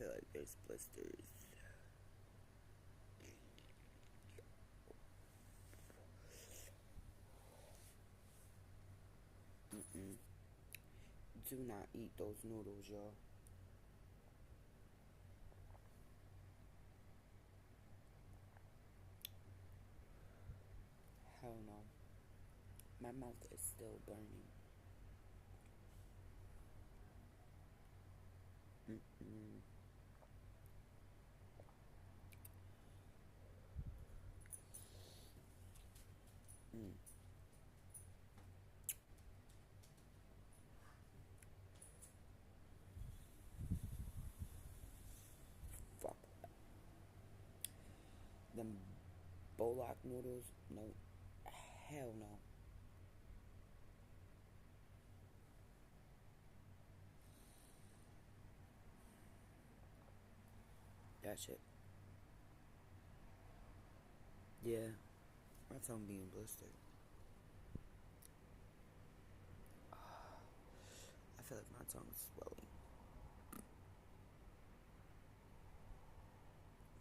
feel like there's blisters. Mm-mm. Do not eat those noodles, y'all. Hell no. My mouth is still burning. Mm-mm. Mm. Fuck. Them Bolak noodles? No. Hell no. That shit. Yeah. My tongue being blistered. I feel like my tongue's swelling.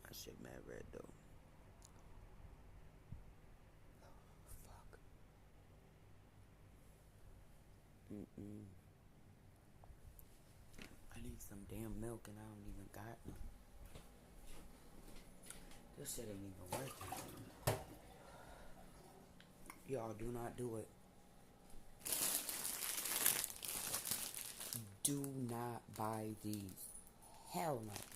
My shit mad red though. Fuck. Mm-mm. I need some damn milk and I don't even got none. This shit ain't even working. Y'all do not do it. Do not buy these. Hell no.